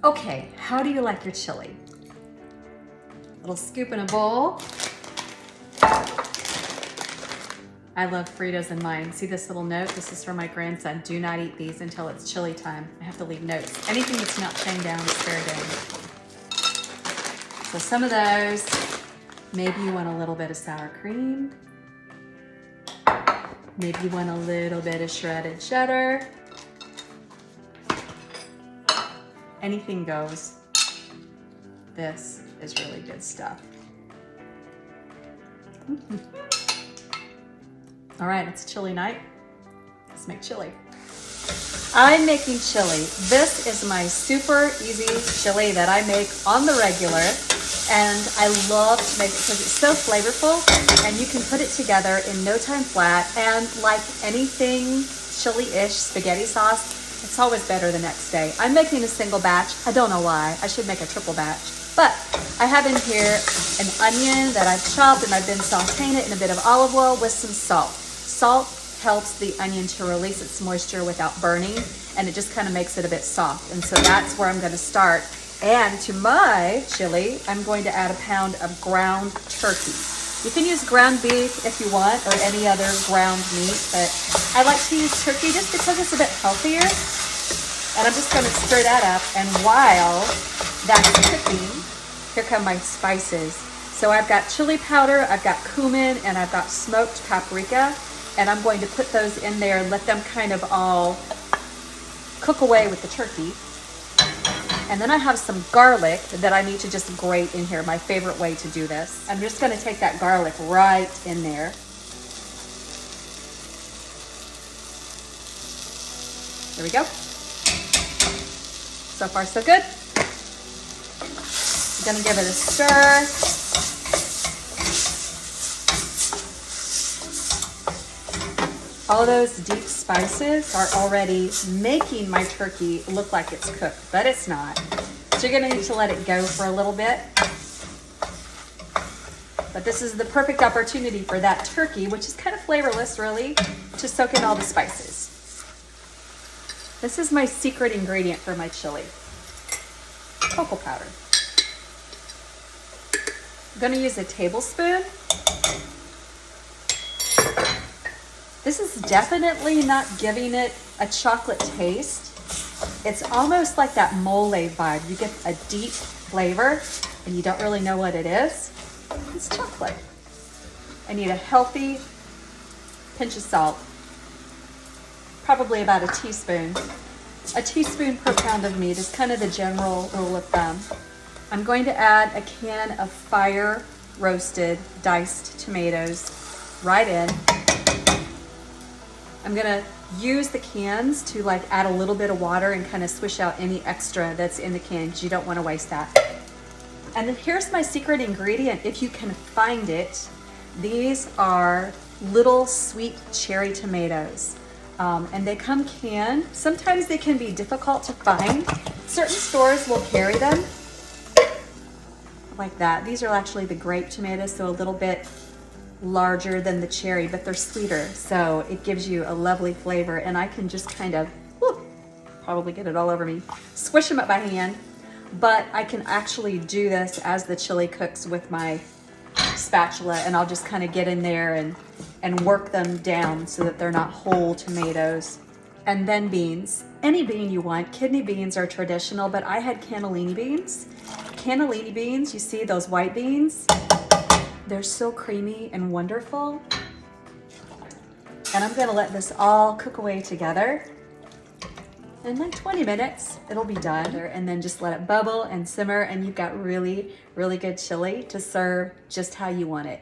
Okay, how do you like your chili? Little scoop in a bowl. I love Fritos in mine. See this little note? This is for my grandson. Do not eat these until it's chili time. I have to leave notes. Anything that's not chained down is fair game. So some of those, maybe you want a little bit of sour cream. Maybe you want a little bit of shredded cheddar. Anything goes. This is really good stuff. All right, it's chili night. Let's make chili. I'm making chili. This is my super easy chili that I make on the regular, and I love to make it because it's so flavorful, and you can put it together in no time flat, and like anything chili-ish spaghetti sauce, it's always better the next day. I'm making a single batch. I don't know why. I should make a triple batch. But I have in here an onion that I've chopped, and I've been sauteing it in a bit of olive oil with some salt. Salt helps the onion to release its moisture without burning, and it just kind of makes it a bit soft. And so that's where I'm going to start. And to my chili, I'm going to add a pound of ground turkey. You can use ground beef if you want, or any other ground meat, but I like to use turkey just because it's a bit healthier. And I'm just going to stir that up, and while that's cooking, here come my spices. So I've got chili powder, I've got cumin, and I've got smoked paprika, and I'm going to put those in there and let them kind of all cook away with the turkey. And then I have some garlic that I need to just grate in here, my favorite way to do this. I'm just going to take that garlic right in there. There we go. So far, so good. I'm gonna give it a stir. All those deep spices are already making my turkey look like it's cooked, but it's not. So you're gonna need to let it go for a little bit. But this is the perfect opportunity for that turkey, which is kind of flavorless really, to soak in all the spices. This is my secret ingredient for my chili. Cocoa powder. I'm gonna use a tablespoon. This is definitely not giving it a chocolate taste. It's almost like that mole vibe. You get a deep flavor and you don't really know what it is. It's chocolate. I need a healthy pinch of salt. Probably about a teaspoon. A teaspoon per pound of meat is kind of the general rule of thumb. I'm going to add a can of fire roasted diced tomatoes right in. I'm gonna use the cans to like add a little bit of water and kind of swish out any extra that's in the can because you don't want to waste that. And then here's my secret ingredient, if you can find it. These are little sweet cherry tomatoes. And they come canned. Sometimes they can be difficult to find. Certain stores will carry them like that. These are actually the grape tomatoes, so a little bit larger than the cherry, but they're sweeter. So it gives you a lovely flavor. And I can just kind of, probably get it all over me, swish them up by hand. But I can actually do this as the chili cooks with my spatula, and I'll just kind of get in there and work them down so that they're not whole tomatoes. And then beans. Any bean you want. Kidney beans are traditional, but I had cannellini beans. Cannellini beans, you see those white beans? They're so creamy and wonderful. And I'm gonna let this all cook away together. In like 20 minutes, it'll be done. And then just let it bubble and simmer, and you've got really, really good chili to serve just how you want it.